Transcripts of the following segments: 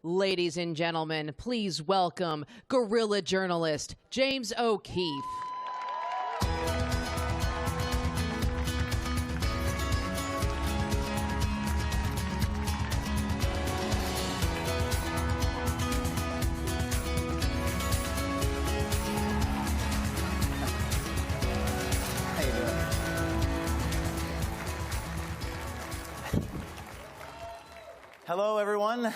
Ladies and gentlemen, please welcome Guerrilla journalist James O'Keefe. Hello, everyone.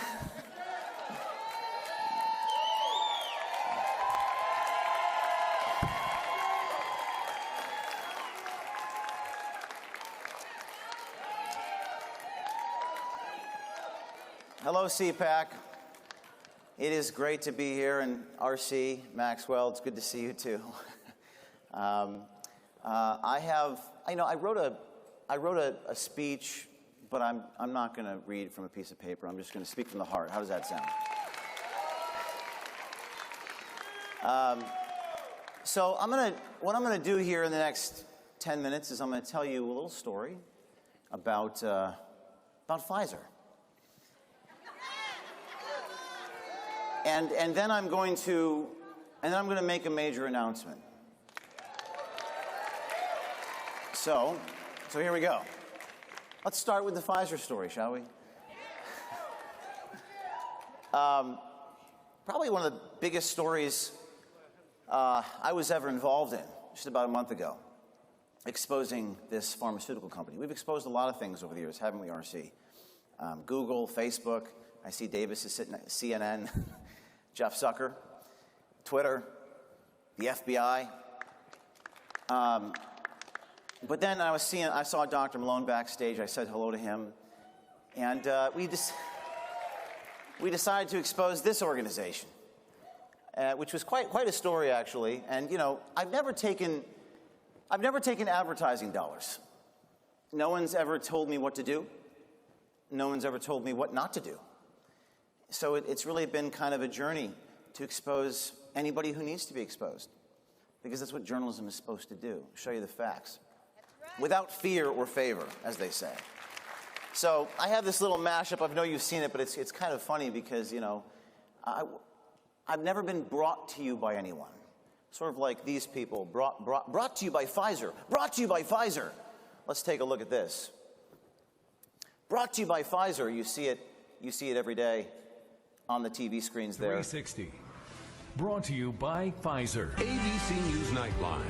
Hello, CPAC. It is great to be here, and RC, Maxwell, it's good to see you too. I wrote a speech, but I'm not going to read from a piece of paper. I'm just going to speak from the heart. How does that sound? So what I'm going to do here in the next 10 minutes is I'm going to tell you a little story about Pfizer. And then I'm going to make a major announcement. So here we go. Let's start with the Pfizer story, shall we? Probably one of the biggest stories I was ever involved in, just about a month ago, exposing this pharmaceutical company. We've exposed a lot of things over the years, haven't we, RC? Google, Facebook. I see Davis is sitting at CNN. Jeff Zucker, Twitter, the FBI. But then I saw Dr. Malone backstage. I said hello to him, and we decided to expose this organization, which was quite a story, actually. And you know, I've never taken advertising dollars. No one's ever told me what to do. No one's ever told me what not to do. So it's really been kind of a journey to expose anybody who needs to be exposed, because that's what journalism is supposed to do, show you the facts. Without fear or favor, as they say. So I have this little mashup. I know you've seen it, but it's kind of funny because, you know, I've never been brought to you by anyone. Sort of like these people, brought to you by Pfizer. Brought to you by Pfizer. Let's take a look at this. Brought to you by Pfizer. You see it every day on the TV screens there. 360. Brought to you by Pfizer. ABC News Nightline.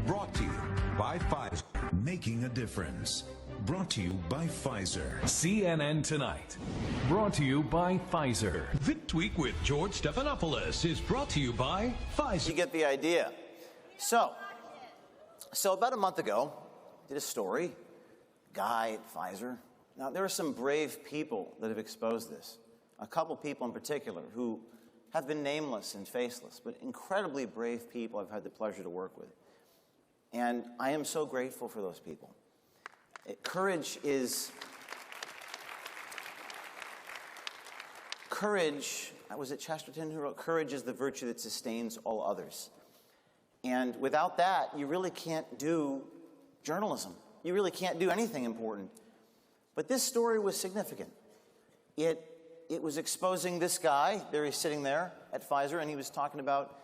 Brought to you by Pfizer. Making a difference. Brought to you by Pfizer. CNN Tonight. Brought to you by Pfizer. This Week with George Stephanopoulos is brought to you by Pfizer. You get the idea. So about a month ago, I did a story, guy at Pfizer. Now, there are some brave people that have exposed this. A couple people in particular who have been nameless and faceless, but incredibly brave people I've had the pleasure to work with. And I am so grateful for those people. Courage, was it Chesterton who wrote, courage is the virtue that sustains all others. And without that, you really can't do journalism. You really can't do anything important. But this story was significant. It was exposing this guy. There he's sitting there at Pfizer, and he was talking about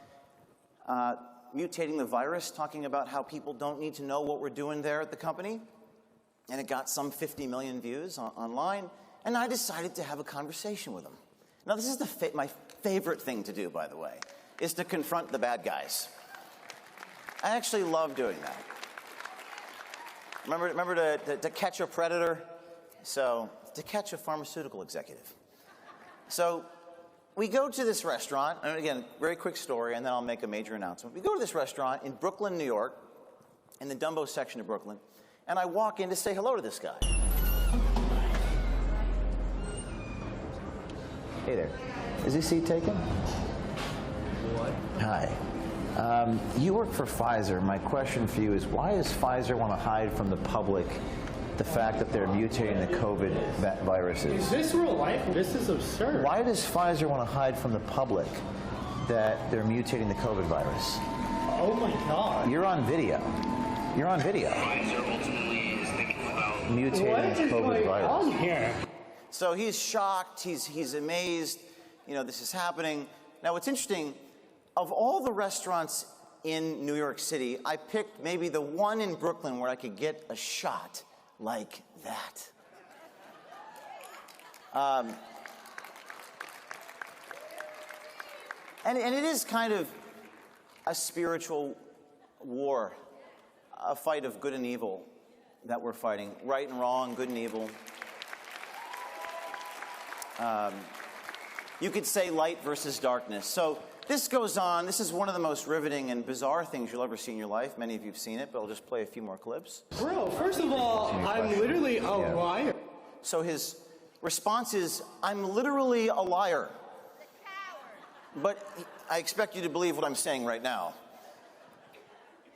mutating the virus, talking about how people don't need to know what we're doing there at the company. And it got some 50 million views online. And I decided to have a conversation with him. Now, this is my favorite thing to do, by the way, is to confront the bad guys. I actually love doing that. Remember to catch a predator? So, to catch a pharmaceutical executive. So, we go to this restaurant, and again, very quick story, and then I'll make a major announcement. We go to this restaurant in Brooklyn, New York, in the Dumbo section of Brooklyn, and I walk in to say hello to this guy. Hey there. Is this seat taken? What? Hi. You work for Pfizer. My question for you is, why does Pfizer want to hide from the public the fact that they're mutating the COVID viruses? Is this real life? This is absurd. Why does Pfizer want to hide from the public that they're mutating the COVID virus? Oh my God. You're on video. You're on video. Pfizer ultimately is thinking about mutating the COVID virus. What is going on here? So he's shocked. He's amazed. this is happening. Now, what's interesting, of all the restaurants in New York City, I picked maybe the one in Brooklyn where I could get a shot like that. And it is kind of a spiritual war, a fight of good and evil that we're fighting. Right and wrong, good and evil. You could say light versus darkness. So this goes on. This is one of the most riveting and bizarre things you'll ever see in your life. Many of you have seen it, but I'll just play a few more clips. Bro, first of all, I'm literally a liar. So his response is, I'm literally a liar. But I expect you to believe what I'm saying right now.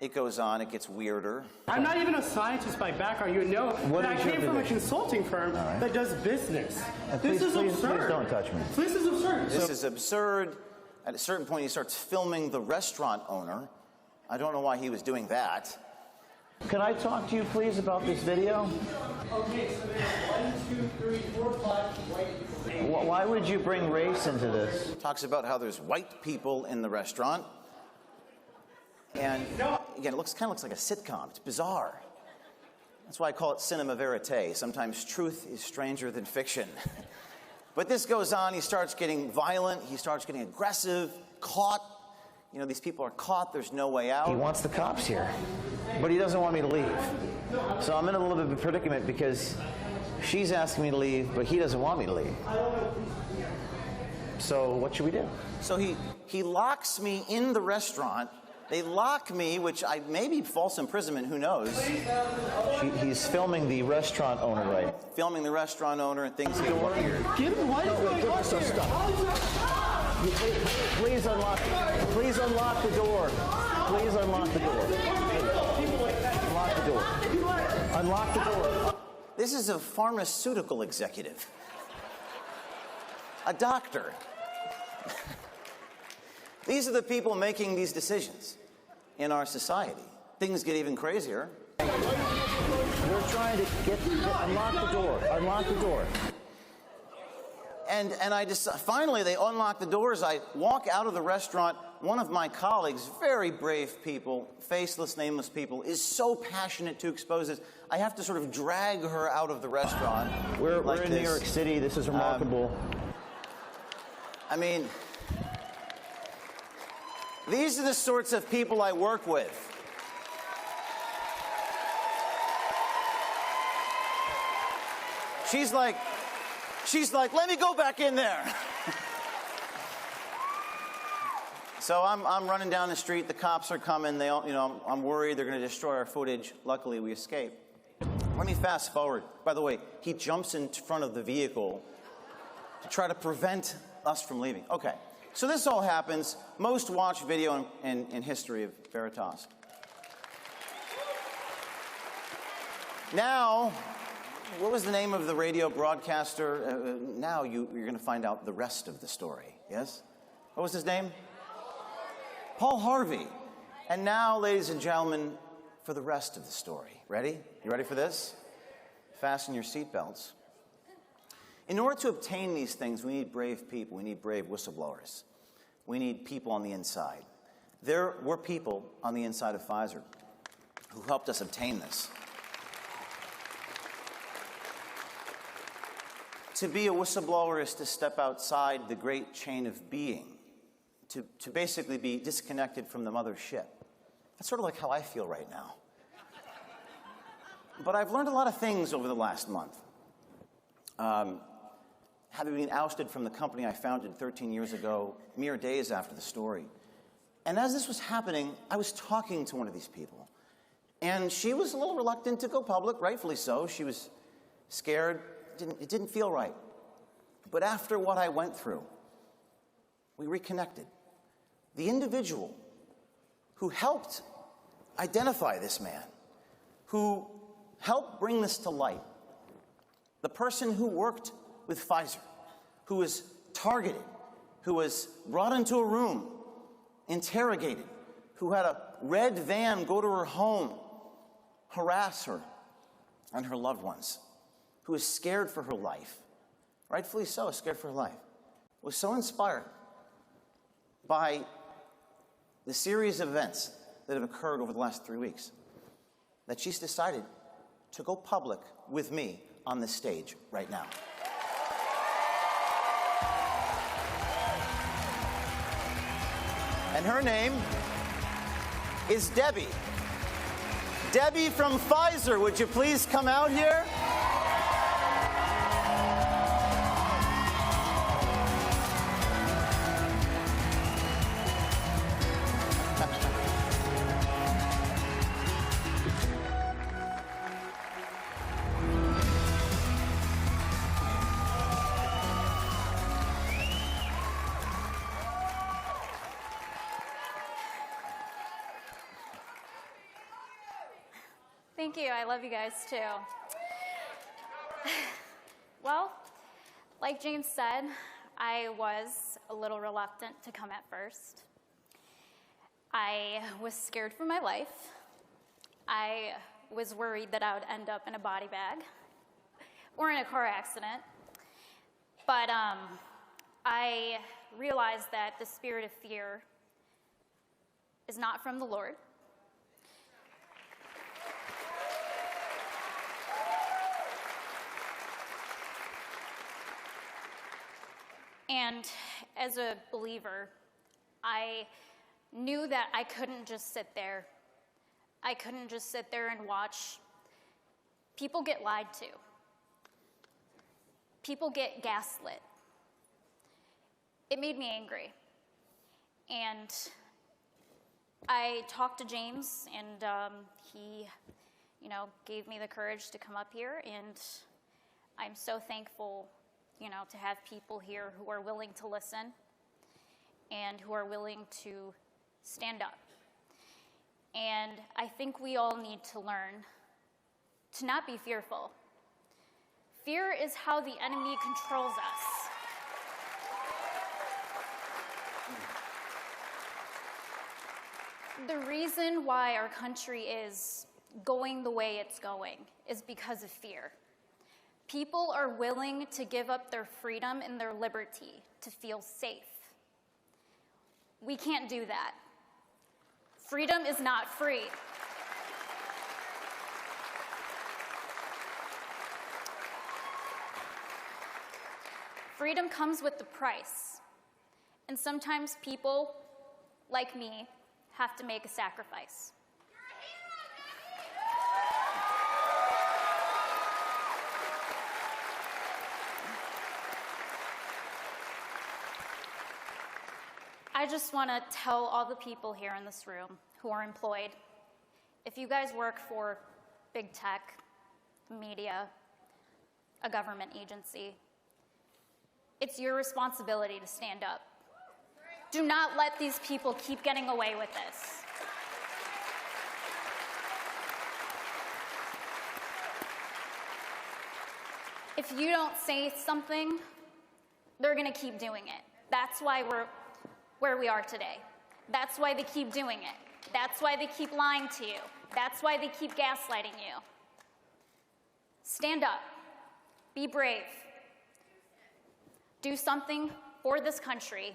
It goes on, it gets weirder. I'm not even a scientist by background. You know that I came from a consulting firm that does business. This is absurd. Please don't touch me. This is absurd. This is absurd. At a certain point, he starts filming the restaurant owner. I don't know why he was doing that. Can I talk to you, please, about this video? Okay, so there's 1, 2, 3, 4, 5 white people. Why would you bring race into this? Talks about how there's white people in the restaurant. And again, it kind of looks like a sitcom. It's bizarre. That's why I call it cinema verite. Sometimes truth is stranger than fiction. But this goes on. He starts getting violent. He starts getting aggressive, caught. These people are caught. There's no way out. He wants the cops here, but he doesn't want me to leave. So I'm in a little bit of a predicament because she's asking me to leave, but he doesn't want me to leave. So what should we do? So he locks me in the restaurant. They lock me, which may be false imprisonment, who knows? He's filming the restaurant owner, right? Filming the restaurant owner and things get weird. Give him what is going on here? Please unlock the door. Please unlock the door. Unlock the door. Unlock the door. This is a pharmaceutical executive. A doctor. These are the people making these decisions in our society. Things get even crazier. We're trying to unlock the door. Unlock the door. And I just finally they unlock the doors. I walk out of the restaurant. One of my colleagues, very brave people, faceless, nameless people, is so passionate to expose this. I have to sort of drag her out of the restaurant. We're in New York City. This is remarkable. I mean, these are the sorts of people I work with. She's like, let me go back in there. So I'm running down the street. The cops are coming. They all, I'm worried they're going to destroy our footage. Luckily, we escape. Let me fast forward. By the way, he jumps in front of the vehicle to try to prevent us from leaving. Okay. So this all happens. Most watched video in history of Veritas. Now, what was the name of the radio broadcaster? Now you're going to find out the rest of the story. Yes? What was his name? Paul Harvey. And now, ladies and gentlemen, for the rest of the story. Ready? You ready for this? Fasten your seatbelts. In order to obtain these things, we need brave people. We need brave whistleblowers. We need people on the inside. There were people on the inside of Pfizer who helped us obtain this. To be a whistleblower is to step outside the great chain of being, to basically be disconnected from the mother ship. That's sort of like how I feel right now. But I've learned a lot of things over the last month. Having been ousted from the company I founded 13 years ago, mere days after the story. And as this was happening, I was talking to one of these people. And she was a little reluctant to go public, rightfully so. She was scared. It didn't feel right. But after what I went through, we reconnected. The individual who helped identify this man, who helped bring this to light, the person who worked with Pfizer, who was targeted, who was brought into a room, interrogated, who had a red van go to her home, harass her and her loved ones, who was scared for her life, rightfully so, scared for her life. was so inspired by the series of events that have occurred over the last 3 weeks that she's decided to go public with me on this stage right now. And her name is Debbie. Debbie from Pfizer, would you please come out here? Thank you. I love you guys too. Well, like James said, I was a little reluctant to come at first. I was scared for my life. I was worried that I would end up in a body bag or in a car accident. But I realized that the spirit of fear is not from the Lord. And as a believer, I knew that I couldn't just sit there. I couldn't just sit there and watch people get lied to. People get gaslit. It made me angry. And I talked to James, and he, gave me the courage to come up here, and I'm so thankful to have people here who are willing to listen and who are willing to stand up. And I think we all need to learn to not be fearful. Fear is how the enemy controls us. The reason why our country is going the way it's going is because of fear. People are willing to give up their freedom and their liberty to feel safe. We can't do that. Freedom is not free. Freedom comes with the price. And sometimes people, like me, have to make a sacrifice. I just want to tell all the people here in this room who are employed, if you guys work for big tech, media, a government agency, it's your responsibility to stand up. Do not let these people keep getting away with this. If you don't say something, they're going to keep doing it. That's why we're where we are today. That's why they keep doing it. That's why they keep lying to you. That's why they keep gaslighting you. Stand up. Be brave. Do something for this country,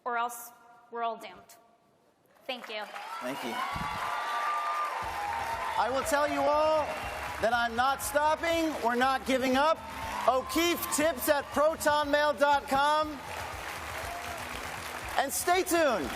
or else we're all doomed. Thank you. Thank you. I will tell you all that I'm not stopping. We're not giving up. O'Keefe tips at protonmail.com. And stay tuned.